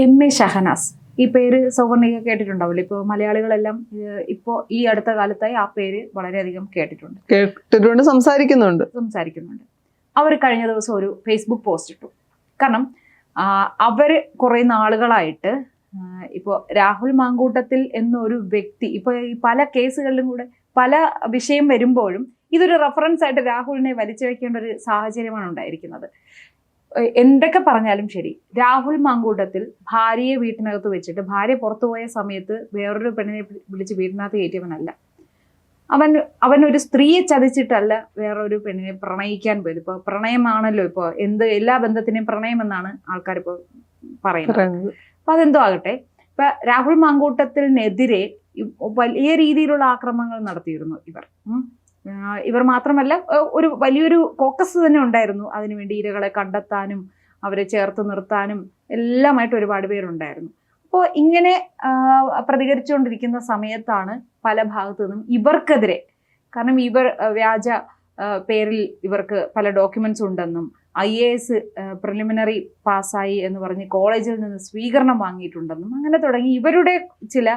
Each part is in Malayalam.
എം.എ. ഷഹനാസ്. ഈ പേര് സൗവർണിക കേട്ടിട്ടുണ്ടാവില്ല. ഇപ്പോൾ മലയാളികളെല്ലാം ഇപ്പോൾ ഈ അടുത്ത കാലത്തായി ആ പേര് വളരെയധികം കേട്ടിട്ടുണ്ട്, സംസാരിക്കുന്നുണ്ട്. അവർ കഴിഞ്ഞ ദിവസം ഒരു ഫേസ്ബുക്ക് പോസ്റ്റ് ഇട്ടു. കാരണം അവർ കുറേ നാളുകളായിട്ട് ഇപ്പോൾ രാഹുൽ മാങ്കൂട്ടത്തിൽ എന്നൊരു വ്യക്തി ഇപ്പോൾ ഈ പല കേസുകളിലും കൂടെ പല വിഷയം വരുമ്പോഴും ഇതൊരു റെഫറൻസ് ആയിട്ട് രാഹുലിനെ വലിച്ചു വയ്ക്കേണ്ട ഒരു സാഹചര്യമാണ് ഉണ്ടായിരിക്കുന്നത്. എന്തൊക്കെ പറഞ്ഞാലും ശരി, രാഹുൽ മാങ്കൂട്ടത്തിൽ ഭാര്യയെ വീട്ടിനകത്ത് വെച്ചിട്ട് ഭാര്യ പുറത്തുപോയ സമയത്ത് വേറൊരു പെണ്ണിനെ വിളിച്ച് വീട്ടിനകത്ത് കയറ്റിയവനല്ല. അവനൊരു സ്ത്രീയെ ചതിച്ചിട്ടല്ല വേറൊരു പെണ്ണിനെ പ്രണയിക്കാൻ പോയത്. ഇപ്പോൾ പ്രണയമാണല്ലോ ഇപ്പോൾ എല്ലാ ബന്ധത്തിനെയും പ്രണയം എന്നാണ് ആൾക്കാർ ഇപ്പോൾ പറയുന്നത്. അപ്പൊ അതെന്തോ ആകട്ടെ, ഇപ്പൊ രാഹുൽ മാങ്കൂട്ടത്തിനെതിരെ വലിയ രീതിയിലുള്ള ആക്രമണങ്ങൾ നടത്തിയിരുന്നു ഇവർ മാത്രമല്ല, ഒരു വലിയൊരു കോക്കസ് തന്നെ ഉണ്ടായിരുന്നു അതിനുവേണ്ടി. ഇരകളെ കണ്ടെത്താനും അവരെ ചേർത്ത് നിർത്താനും എല്ലാമായിട്ട് ഒരുപാട് പേരുണ്ടായിരുന്നു. അപ്പോൾ ഇങ്ങനെ പ്രതികരിച്ചുകൊണ്ടിരിക്കുന്ന സമയത്താണ് പല ഭാഗത്തു നിന്നും ഇവർക്കെതിരെ, കാരണം ഇവർ വ്യാജ പേരിൽ ഇവർക്ക് പല ഡോക്യുമെന്റ്സ് ഉണ്ടെന്നും IAS പ്രിലിമിനറി പാസ്സായി എന്ന് പറഞ്ഞ് കോളേജിൽ നിന്ന് സ്വീകരണം വാങ്ങിയിട്ടുണ്ടെന്നും അങ്ങനെ തുടങ്ങി ഇവരുടെ ചില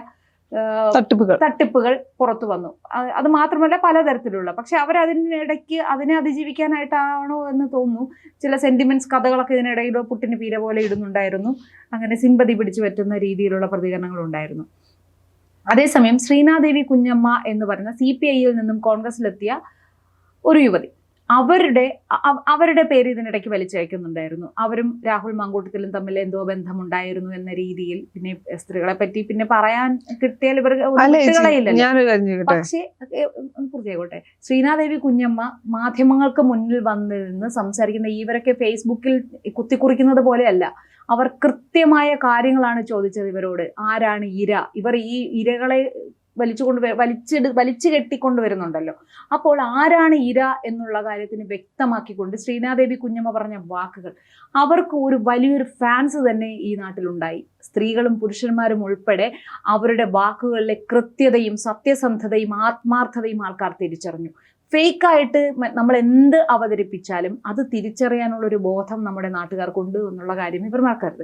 തട്ടിപ്പുകൾ പുറത്തു വന്നു. അത് മാത്രമല്ല പലതരത്തിലുള്ള, പക്ഷെ അവരതിനിടയ്ക്ക് അതിനെ അതിജീവിക്കാനായിട്ടാണോ എന്ന് തോന്നുന്നു ചില സെന്റിമെന്റ്സ് കഥകളൊക്കെ ഇതിനിടയിൽ പുട്ടിന് പീര പോലെ ഇടുന്നുണ്ടായിരുന്നു. അങ്ങനെ സിമ്പതി പിടിച്ചു പറ്റുന്ന രീതിയിലുള്ള പ്രതികരണങ്ങൾ ഉണ്ടായിരുന്നു. അതേസമയം ശ്രീനാദേവി കുഞ്ഞമ്മ എന്ന് പറയുന്ന CPI-യിൽ നിന്നും കോൺഗ്രസിലെത്തിയ ഒരു യുവതി, അവരുടെ പേര് ഇതിനിടയ്ക്ക് വലിച്ചയക്കുന്നുണ്ടായിരുന്നു. അവരും രാഹുൽ മാങ്കൂട്ടത്തിലും തമ്മിൽ എന്തോ ബന്ധമുണ്ടായിരുന്നു എന്ന രീതിയിൽ. പിന്നെ സ്ത്രീകളെ പറ്റി പിന്നെ പറയാൻ കിട്ടിയാൽ ഇവർക്ക് പക്ഷേ പൂർത്തിയായിക്കോട്ടെ. ശ്രീനാദേവി കുഞ്ഞമ്മ മാധ്യമങ്ങൾക്ക് മുന്നിൽ വന്നിരുന്ന് സംസാരിക്കുന്ന ഇവരൊക്കെ ഫേസ്ബുക്കിൽ കുത്തിക്കുറിക്കുന്നത് പോലെയല്ല. അവർ കൃത്യമായ കാര്യങ്ങളാണ് ചോദിച്ചത് ഇവരോട്. ആരാണ് ഇര? ഇവർ ഈ ഇരകളെ വലിച്ചു കെട്ടിക്കൊണ്ടുവരുന്നുണ്ടല്ലോ. അപ്പോൾ ആരാണ് ഇര എന്നുള്ള കാര്യത്തിന് വ്യക്തമാക്കിക്കൊണ്ട് ശ്രീനാദേവി കുഞ്ഞമ്മ പറഞ്ഞ വാക്കുകൾ, അവർക്ക് ഒരു വലിയൊരു ഫാൻസ് തന്നെ ഈ നാട്ടിലുണ്ടായി. സ്ത്രീകളും പുരുഷന്മാരും ഉൾപ്പെടെ അവരുടെ വാക്കുകളിലെ കൃത്യതയും സത്യസന്ധതയും ആത്മാർത്ഥതയും ആൾക്കാർ തിരിച്ചറിഞ്ഞു. ഫേക്കായിട്ട് നമ്മൾ എന്ത് അവതരിപ്പിച്ചാലും അത് തിരിച്ചറിയാനുള്ളൊരു ബോധം നമ്മുടെ നാട്ടുകാർക്കുണ്ട് എന്നുള്ള കാര്യം ഇവർ മറക്കരുത്.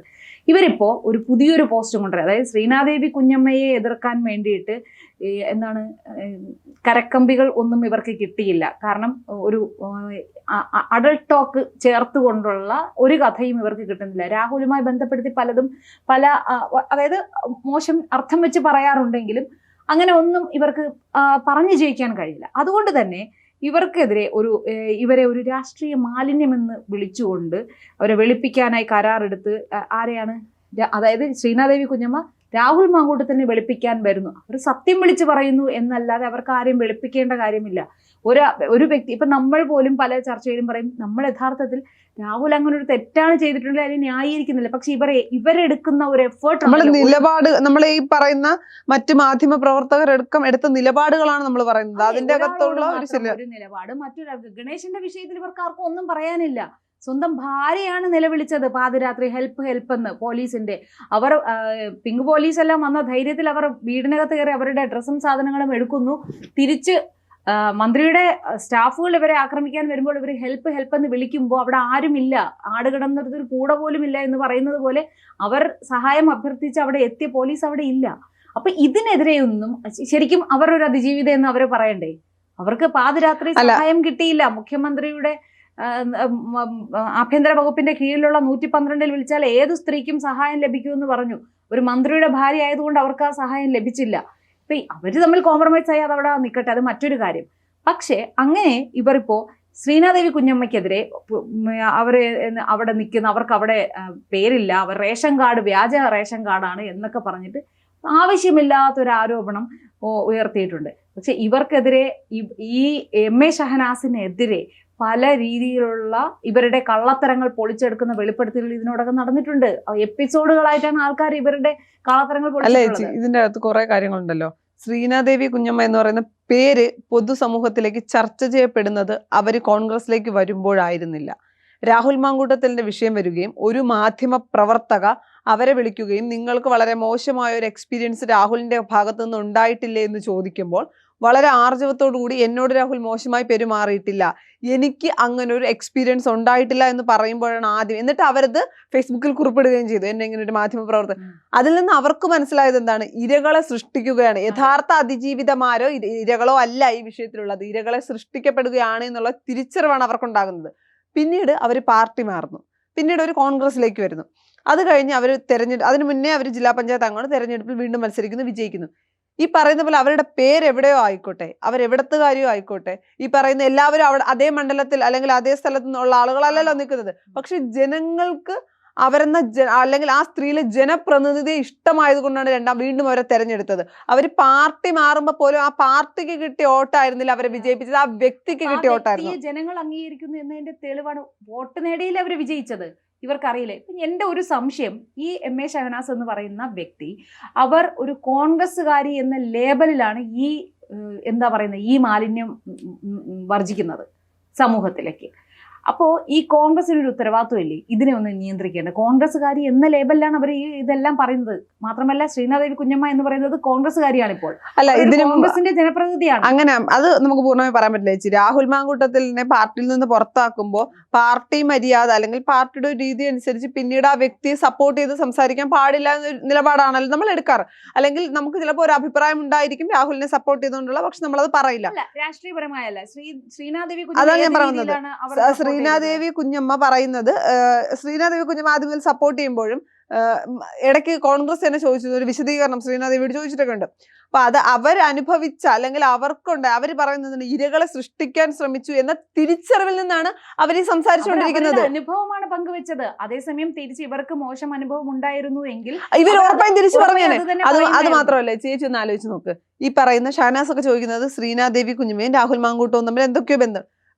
ഇവരിപ്പോൾ ഒരു പുതിയൊരു പോസ്റ്റ് കൊണ്ടുവരാം. അതായത് ശ്രീനാദേവി കുഞ്ഞമ്മയെ എതിർക്കാൻ വേണ്ടിയിട്ട് എന്താണ് കരക്കമ്പികൾ ഒന്നും ഇവർക്ക് കിട്ടിയില്ല. കാരണം ഒരു അഡൾട്ട് ടോക്ക് ചേർത്തുകൊണ്ടുള്ള ഒരു കഥയും ഇവർക്ക് കിട്ടുന്നില്ല. രാഹുലുമായി ബന്ധപ്പെടുത്തി അതായത് മോശം അർത്ഥം വെച്ച് പറയാറുണ്ടെങ്കിലും അങ്ങനെ ഒന്നും ഇവർക്ക് പറഞ്ഞു ജയിക്കാൻ കഴിയില്ല. അതുകൊണ്ട് തന്നെ ഇവർക്കെതിരെ ഇവരെ ഒരു രാഷ്ട്രീയ മാലിന്യമെന്ന് വിളിച്ചുകൊണ്ട് അവരെ വെളുപ്പിക്കാനായി കരാറെടുത്ത് ആരെയാണ്, അതായത് ശ്രീനാദേവി കുഞ്ഞമ്മ രാഹുൽ മാങ്കൂട്ടത്തിനെ വെളുപ്പിക്കാൻ വരുന്നു. അവർ സത്യം വിളിച്ചു പറയുന്നു എന്നല്ലാതെ അവർക്ക് ആരെയും വെളുപ്പിക്കേണ്ട കാര്യമില്ല. ഒരു വ്യക്തി, ഇപ്പൊ നമ്മൾ പോലും പല ചർച്ചയിലും പറയും നമ്മൾ യഥാർത്ഥത്തിൽ രാഹുൽ അങ്ങനെ ഒരു തെറ്റാണ് ചെയ്തിട്ടുണ്ടെങ്കിൽ അതിനെ ന്യായീകരിക്കുന്നില്ല. പക്ഷെ ഇവരെടുക്കുന്ന ഒരു എഫേർട്ട്, നിലപാട്, നമ്മൾ ഈ പറയുന്ന മറ്റു മാധ്യമ പ്രവർത്തകരടക്കം എടുത്ത നിലപാടുകളാണ് നമ്മൾ പറയുന്നത്. അതിന്റെ അകത്തുള്ള ഒരു നിലപാട്. ഗണേശന്റെ വിഷയത്തിൽ ഇവർക്ക് ആർക്കും ഒന്നും പറയാനില്ല. സ്വന്തം ഭാര്യയാണ് നിലവിളിച്ചത് പാതിരാത്രി ഹെൽപ്പ് എന്ന് പോലീസിന്റെ. അവർ പിങ്ക് പോലീസ് എല്ലാം വന്ന ധൈര്യത്തിൽ അവർ വീടിനകത്ത് കയറി അവരുടെ ഡ്രസ്സും സാധനങ്ങളും എടുക്കുന്നു. തിരിച്ച് മന്ത്രിയുടെ സ്റ്റാഫുകൾ ഇവരെ ആക്രമിക്കാൻ വരുമ്പോൾ ഇവർ ഹെൽപ്പ് എന്ന് വിളിക്കുമ്പോൾ അവിടെ ആരുമില്ല, ആട് കിടന്നിടത്തൊരു കൂട പോലും ഇല്ല എന്ന് പറയുന്നത് പോലെ അവർ സഹായം അഭ്യർത്ഥിച്ച് അവിടെ എത്തിയ പോലീസ് അവിടെ ഇല്ല. അപ്പൊ ഇതിനെതിരെയൊന്നും ശരിക്കും അവർ ഒരു അതിജീവിത എന്ന് അവർ പറയണ്ടേ? അവർക്ക് പാതിരാത്രി സഹായം കിട്ടിയില്ല. മുഖ്യമന്ത്രിയുടെ ആഭ്യന്തര വകുപ്പിന്റെ കീഴിലുള്ള 112-ൽ വിളിച്ചാൽ ഏത് സ്ത്രീക്കും സഹായം ലഭിക്കുമെന്ന് പറഞ്ഞു. ഒരു മന്ത്രിയുടെ ഭാര്യ ആയതുകൊണ്ട് അവർക്ക് ആ സഹായം ലഭിച്ചില്ല. ഇപ്പൊ അവര് തമ്മിൽ കോംപ്രമൈസ് ആയി അതവിടെ നിൽക്കട്ടെ, അത് മറ്റൊരു കാര്യം. പക്ഷെ അങ്ങനെ ഇവരിപ്പോ ശ്രീനാദേവി കുഞ്ഞമ്മയ്ക്കെതിരെ അവിടെ നിൽക്കുന്ന, അവർക്ക് അവിടെ പേരില്ല, അവർ റേഷൻ കാർഡ് വ്യാജ റേഷൻ കാർഡാണ് എന്നൊക്കെ പറഞ്ഞിട്ട് ആവശ്യമില്ലാത്തൊരു ആരോപണം ഉയർത്തിയിട്ടുണ്ട്. പക്ഷെ ഇവർക്കെതിരെ ഈ എം.എ. ഷഹനാസിനെതിരെ പല രീതിയിലുള്ള ഇവരുടെ കള്ളത്തരങ്ങൾ പൊളിച്ചെടുക്കുന്ന വെളിപ്പെടുത്തലുകൾ ഇതിനോടകം നടന്നിട്ടുണ്ട്. എപ്പിസോഡുകളായിട്ടാണ് ആൾക്കാർ ഇവരുടെ കള്ളത്തരങ്ങൾ പൊളിച്ചെടുക്കുന്നത്. ഇതിന്റെ അകത്ത് കുറെ കാര്യങ്ങളുണ്ടല്ലോ. ശ്രീനാദേവി കുഞ്ഞമ്മ എന്ന് പറയുന്ന പേര് പൊതുസമൂഹത്തിലേക്ക് ചർച്ച ചെയ്യപ്പെടുന്നത് അവർ കോൺഗ്രസിലേക്ക് വരുമ്പോഴായിരുന്നില്ല. രാഹുൽ മാങ്കൂട്ടത്തിന്റെ വിഷയം വരികയും ഒരു മാധ്യമ പ്രവർത്തക അവരെ വിളിക്കുകയും നിങ്ങൾക്ക് വളരെ മോശമായ ഒരു എക്സ്പീരിയൻസ് രാഹുലിന്റെ ഭാഗത്തു നിന്ന് ഉണ്ടായിട്ടില്ലേ എന്ന് ചോദിക്കുമ്പോൾ വളരെ ആർജവത്തോടു കൂടി എന്നോട് രാഹുൽ മോശമായി പെരുമാറിയിട്ടില്ല, എനിക്ക് അങ്ങനെ ഒരു എക്സ്പീരിയൻസ് ഉണ്ടായിട്ടില്ല എന്ന് പറയുമ്പോഴാണ് ആദ്യം. എന്നിട്ട് അവരത് ഫേസ്ബുക്കിൽ കുറിപ്പിടുകയും ചെയ്തു, എന്നെ ഇങ്ങനെ ഒരു മാധ്യമ പ്രവർത്തകൻ. അതിൽ നിന്ന് അവർക്ക് മനസ്സിലായത് എന്താണ്? ഇരകളെ സൃഷ്ടിക്കുകയാണ്. യഥാർത്ഥ അതിജീവിതമാരോ ഇരകളോ അല്ല ഈ വിഷയത്തിലുള്ളത്, ഇരകളെ സൃഷ്ടിക്കപ്പെടുകയാണ് എന്നുള്ള തിരിച്ചറിവാണ് അവർക്കുണ്ടാകുന്നത്. പിന്നീട് അവർ പാർട്ടി മാറുന്നു, പിന്നീട് ഒരു കോൺഗ്രസിലേക്ക് വരുന്നു. അത് കഴിഞ്ഞ് അവർ അതിന് മുന്നേ അവർ ജില്ലാ പഞ്ചായത്ത് അംഗമാണ്, തെരഞ്ഞെടുപ്പിൽ വീണ്ടും മത്സരിക്കുന്നു, വിജയിക്കുന്നു. ഈ പറയുന്ന പോലെ അവരുടെ പേരെവിടെയോ ആയിക്കോട്ടെ, അവരെവിടത്തുകാരിയോ ആയിക്കോട്ടെ, ഈ പറയുന്ന എല്ലാവരും അവിടെ അതേ മണ്ഡലത്തിൽ അല്ലെങ്കിൽ അതേ സ്ഥലത്തു നിന്നുള്ള ആളുകളല്ലല്ലോ നിൽക്കുന്നത്. പക്ഷെ ജനങ്ങൾക്ക് അവരെന്ന അല്ലെങ്കിൽ ആ സ്ത്രീയിലെ ജനപ്രതിനിധിയെ ഇഷ്ടമായത് കൊണ്ടാണ് വീണ്ടും അവരെ തെരഞ്ഞെടുത്തത്. അവർ പാർട്ടി മാറുമ്പോൾ പോലും ആ പാർട്ടിക്ക് കിട്ടിയ വോട്ടായിരുന്നില്ല അവരെ വിജയിപ്പിച്ചത്, ആ വ്യക്തിക്ക് കിട്ടിയ വോട്ടായിരുന്നു. ജനങ്ങൾ അംഗീകരിക്കുന്നു എന്നതിന്റെ തെളിവാണ് വോട്ട് നേടിയിൽ അവർ വിജയിച്ചത്. ഇവർക്കറിയില്ലേ? ഇപ്പം എൻ്റെ ഒരു സംശയം, ഈ MA ഷഹനാസ് എന്ന് പറയുന്ന വ്യക്തി അവർ ഒരു കോൺഗ്രസ്സുകാരി എന്ന ലേബലിലാണ് ഈ എന്താ പറയുന്നത് ഈ മാലിന്യം വർജിക്കുന്നത് സമൂഹത്തിലേക്ക്. അപ്പോൾ ഈ കോൺഗ്രസിനൊരു ഉത്തരവാദിത്വം ഇല്ലേ ഇതിനെ ഒന്ന് നിയന്ത്രിക്കേണ്ടത്? കോൺഗ്രസ്സുകാരി എന്ന ലേബലിലാണ് അവർ ഇതെല്ലാം പറയുന്നത്. മാത്രമല്ല ശ്രീനാദേവി കുഞ്ഞമ്മ എന്ന് പറയുന്നത് കോൺഗ്രസ്സുകാരിയാണ് ഇപ്പോൾ, അല്ല ഇതിന് കോൺഗ്രസിന്റെ ജനപ്രതിനിധിയാണ്. അങ്ങനെ അത് നമുക്ക് പൂർണ്ണമായി പറയാൻ പറ്റില്ല ചേച്ചി. രാഹുൽ മാങ്കൂട്ടത്തിലിനെ പാർട്ടിയിൽ നിന്ന് പുറത്താക്കുമ്പോൾ പാർട്ടി മര്യാദ അല്ലെങ്കിൽ പാർട്ടിയുടെ ഒരു രീതി അനുസരിച്ച് പിന്നീട് ആ വ്യക്തിയെ സപ്പോർട്ട് ചെയ്ത് സംസാരിക്കാൻ പാടില്ല എന്നൊരു നിലപാടാണല്ലോ നമ്മൾ എടുക്കാറ്. അല്ലെങ്കിൽ നമുക്ക് ചിലപ്പോൾ ഒരു അഭിപ്രായം ഉണ്ടായിരിക്കും രാഹുലിനെ സപ്പോർട്ട് ചെയ്തുകൊണ്ടുള്ള, പക്ഷെ നമ്മളത് പറയില്ല. രാഷ്ട്രീയപരമായല്ല. ശ്രീനാദേവി അതാണ് ഞാൻ പറയുന്നത്. ശ്രീനാദേവി കുഞ്ഞമ്മ പറയുന്നത്, ശ്രീനാദേവി കുഞ്ഞമ്മ ആദ്യം മുതൽ സപ്പോർട്ട് ചെയ്യുമ്പോഴും ഇടയ്ക്ക് കോൺഗ്രസ് തന്നെ ചോദിച്ചു, ഒരു വിശദീകരണം ശ്രീനാദേവിയോട് ചോദിച്ചിട്ടൊക്കെ ഉണ്ട്. അപ്പൊ അത് അവരനുഭവിച്ച അല്ലെങ്കിൽ അവർക്കുണ്ട്, അവര് പറയുന്നത് ഇരകളെ സൃഷ്ടിക്കാൻ ശ്രമിച്ചു എന്ന തിരിച്ചറിവിൽ നിന്നാണ് അവർ സംസാരിച്ചുകൊണ്ടിരിക്കുന്നത്. അനുഭവമാണ് പങ്കുവെച്ചത്. അതേസമയം തിരിച്ച് ഇവർക്ക് മോശം അനുഭവം ഉണ്ടായിരുന്നു എങ്കിൽ ഇവർ ഉറപ്പായും തിരിച്ചു പറഞ്ഞേനെ. അത് മാത്രമല്ല ചേച്ചി ഒന്ന് ആലോചിച്ച് നോക്ക്, ഈ പറയുന്ന ഷഹനാസ് ഒക്കെ ചോദിക്കുന്നത് ശ്രീനാദേവി കുഞ്ഞമ്മയും രാഹുൽ മാങ്കൂട്ടവും തമ്മിൽ എന്തൊക്കെയോ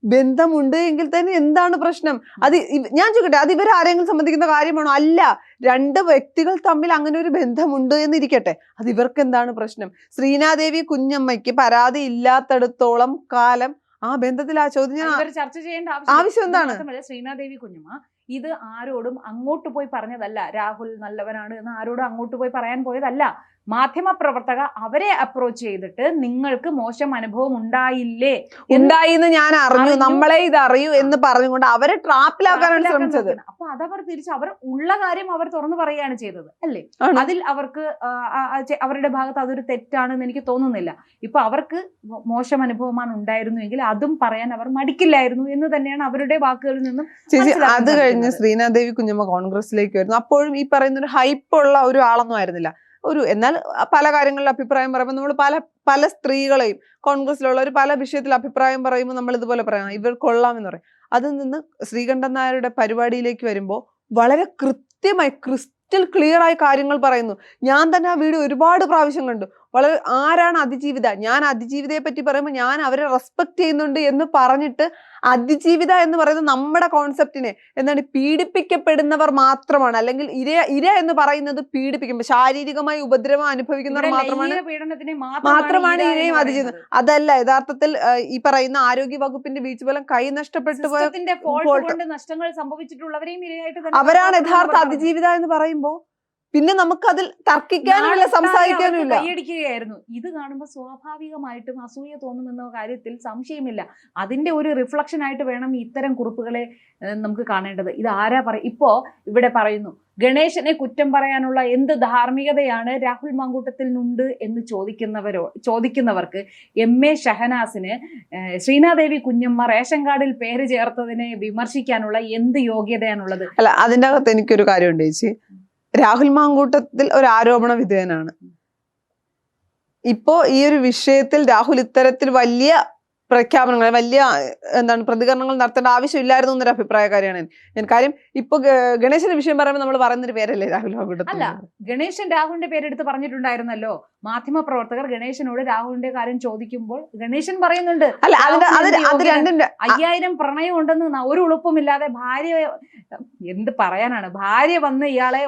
ബന്ധമുണ്ട് എങ്കിൽ തന്നെ എന്താണ് പ്രശ്നം? അത് ഞാൻ ചോദിക്കട്ടെ, അത് ഇവരാരെങ്കിലും സംബന്ധിക്കുന്ന കാര്യമാണോ? അല്ല, രണ്ട് വ്യക്തികൾ തമ്മിൽ അങ്ങനെ ഒരു ബന്ധമുണ്ട് എന്നിരിക്കട്ടെ, അത് ഇവർക്ക് എന്താണ് പ്രശ്നം? ശ്രീനാദേവി കുഞ്ഞമ്മയ്ക്ക് പരാതി ഇല്ലാത്തടത്തോളം കാലം ആ ബന്ധത്തിൽ ആ ചോദ്യം ചർച്ച ചെയ്യേണ്ട ആവശ്യം എന്താണ്? ശ്രീനാദേവി കുഞ്ഞമ്മ ഇത് ആരോടും അങ്ങോട്ട് പോയി പറഞ്ഞതല്ല, രാഹുൽ നല്ലവനാണ് എന്ന് ആരോടും അങ്ങോട്ട് പോയി പറയാൻ പോയതല്ല. മാധ്യമ പ്രവർത്തക അവരെ അപ്രോച്ച് ചെയ്തിട്ട് നിങ്ങൾക്ക് മോശം അനുഭവം ഉണ്ടായിന്ന് ഞാൻ അറിഞ്ഞു, നമ്മളെ ഇത് അറിയൂ എന്ന് പറഞ്ഞുകൊണ്ട് അവരെ ട്രാപ്പിലാക്കാനാണ് ശ്രമിച്ചത്. അപ്പൊ അതവർ തിരിച്ച് അവർ ഉള്ള കാര്യം അവർ തുറന്നു പറയുകയാണ് ചെയ്തത് അല്ലേ? അതിൽ അവർക്ക് അവരുടെ ഭാഗത്ത് അതൊരു തെറ്റാണെന്ന് എനിക്ക് തോന്നുന്നില്ല. ഇപ്പൊ അവർക്ക് മോശം അനുഭവമാണ് ഉണ്ടായിരുന്നുവെങ്കിൽ അതും പറയാൻ അവർ മടിക്കില്ലായിരുന്നു എന്ന് തന്നെയാണ് അവരുടെ വാക്കുകളിൽ നിന്നും. അത് കഴിഞ്ഞ് ശ്രീനാദേവി കുഞ്ഞമ്മ കോൺഗ്രസിലേക്ക് വരുന്നു. അപ്പോഴും ഈ പറയുന്ന ഒരു ഹൈപ്പുള്ള ഒരു ആളൊന്നും ആയിരുന്നില്ല. എന്നാൽ പല കാര്യങ്ങളിൽ അഭിപ്രായം പറയുമ്പോൾ നമ്മൾ പല സ്ത്രീകളെയും കോൺഗ്രസിലുള്ള ഒരു പല വിഷയത്തിൽ അഭിപ്രായം പറയുമ്പോൾ നമ്മൾ ഇതുപോലെ പറയാം ഇവർ കൊള്ളാമെന്ന് പറയും. അതിൽ നിന്ന് ശ്രീകണ്ഠൻ നായരുടെ പരിപാടിയിലേക്ക് വരുമ്പോൾ വളരെ കൃത്യമായി ക്രിസ്റ്റൽ ക്ലിയർ ആയി കാര്യങ്ങൾ പറയുന്നു. ഞാൻ തന്നെ ആ വീഡിയോ ഒരുപാട് പ്രാവശ്യം കണ്ടു. വളരെ ആരാണ് അതിജീവിത, ഞാൻ അതിജീവിതയെ പറ്റി പറയുമ്പോൾ ഞാൻ അവരെ റെസ്പെക്ട് ചെയ്യുന്നുണ്ട് എന്ന് പറഞ്ഞിട്ട്, അതിജീവിത എന്ന് പറയുന്നത് നമ്മുടെ കോൺസെപ്റ്റിനെ എന്താണ് പീഡിപ്പിക്കപ്പെടുന്നവർ മാത്രമാണ്, അല്ലെങ്കിൽ ഇര എന്ന് പറയുന്നത് പീഡിപ്പിക്കുമ്പോൾ ശാരീരികമായി ഉപദ്രവം അനുഭവിക്കുന്നവർ മാത്രമാണ് ഇരയും അതിജീവിതം. അതല്ല യഥാർത്ഥത്തിൽ ഈ പറയുന്ന ആരോഗ്യ വകുപ്പിന്റെ വീഴ്ച ഫലം കൈ നഷ്ടപ്പെട്ടു പോയ നഷ്ടങ്ങൾ സംഭവിച്ചിട്ടുള്ളവരെയും അവരാണ് യഥാർത്ഥ അതിജീവിത എന്ന് പറയുമ്പോൾ പിന്നെ നമുക്ക് അതിൽ തർക്കിക്കാനുമില്ല, സംസാരിക്കാനുമില്ല. കൈയടിക്കുകയായിരുന്നു. ഇത് കാണുമ്പോൾ സ്വാഭാവികമായിട്ടും അസൂയ തോന്നുമെന്ന കാര്യത്തിൽ സംശയമില്ല. അതിന്റെ ഒരു റിഫ്ലക്ഷൻ ആയിട്ട് വേണം ഇത്തരം കുറിപ്പുകളെ നമുക്ക് കാണേണ്ടത്. ഇത് ആരാ ഇപ്പോ ഇവിടെ പറയുന്നു, ഗണേശനെ കുറ്റം പറയാനുള്ള എന്ത് ധാർമ്മികതയാണ് രാഹുൽ മാങ്കൂട്ടത്തിനുണ്ട് എന്ന് ചോദിക്കുന്നവർക്ക് MA ഷഹനാസിന് ശ്രീനാദേവി കുഞ്ഞമ്മ റേഷൻ കാർഡിൽ പേര് ചേർത്തതിനെ വിമർശിക്കാനുള്ള എന്ത് യോഗ്യതയാണുള്ളത്? അല്ല, അതിൻ്റെ അകത്ത് എനിക്കൊരു കാര്യമുണ്ട് ചേച്ചി. രാഹുൽ മാങ്കൂട്ടത്തിൽ ഒരു ആരോപണ വിധേയനാണ്. ഇപ്പോ ഈ ഒരു വിഷയത്തിൽ രാഹുൽ ഇത്തരത്തിൽ വലിയ പ്രഖ്യാപനങ്ങൾ, വലിയ പ്രതികരണങ്ങൾ നടത്തേണ്ട ആവശ്യമില്ലായിരുന്നു എന്നൊരു അഭിപ്രായക്കാരിയാണ് ഞാൻ. കാര്യം ഇപ്പൊ ഗണേശന്റെ വിഷയം പറയുമ്പോൾ നമ്മൾ പറയുന്നൊരു പേരല്ലേ രാഹുൽ മാങ്കൂട്ടത്തിൽ? അല്ല, ഗണേശൻ രാഹുലിന്റെ പേരെടുത്ത് പറഞ്ഞിട്ടുണ്ടായിരുന്നല്ലോ. മാധ്യമ പ്രവർത്തകർ ഗണേശനോട് രാഹുലിന്റെ കാര്യം ചോദിക്കുമ്പോൾ ഗണേശൻ പറയുന്നുണ്ട്, അല്ല 5000 പ്രണയം ഉണ്ടെന്ന് ഒരു ഉളുപ്പുമില്ലാതെ ഭാര്യ, എന്ത് പറയാനാണ്, ഭാര്യ വന്ന് ഇയാളെ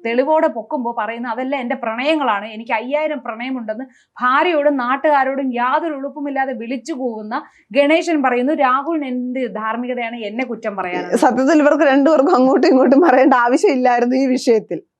തെളിവോടെ പൊക്കുമ്പോൾ പറയുന്ന അതെല്ലാം എന്റെ പ്രണയങ്ങളാണ്, എനിക്ക് 5000 പ്രണയമുണ്ടെന്ന് ഭാര്യയോടും നാട്ടുകാരോടും യാതൊരു ഉളുപ്പുമില്ലാതെ വിളിച്ചു പോകുന്ന ഗണേശൻ പറയുന്നു രാഹുലിന് എന്ത് ധാർമ്മികതയാണ് എന്നെ കുറ്റം പറയാൻ? സത്യത്തിൽ ഇവർക്ക് രണ്ടുപേർക്കും അങ്ങോട്ടും ഇങ്ങോട്ടും പറയേണ്ട ആവശ്യമില്ലായിരുന്നു ഈ വിഷയത്തിൽ.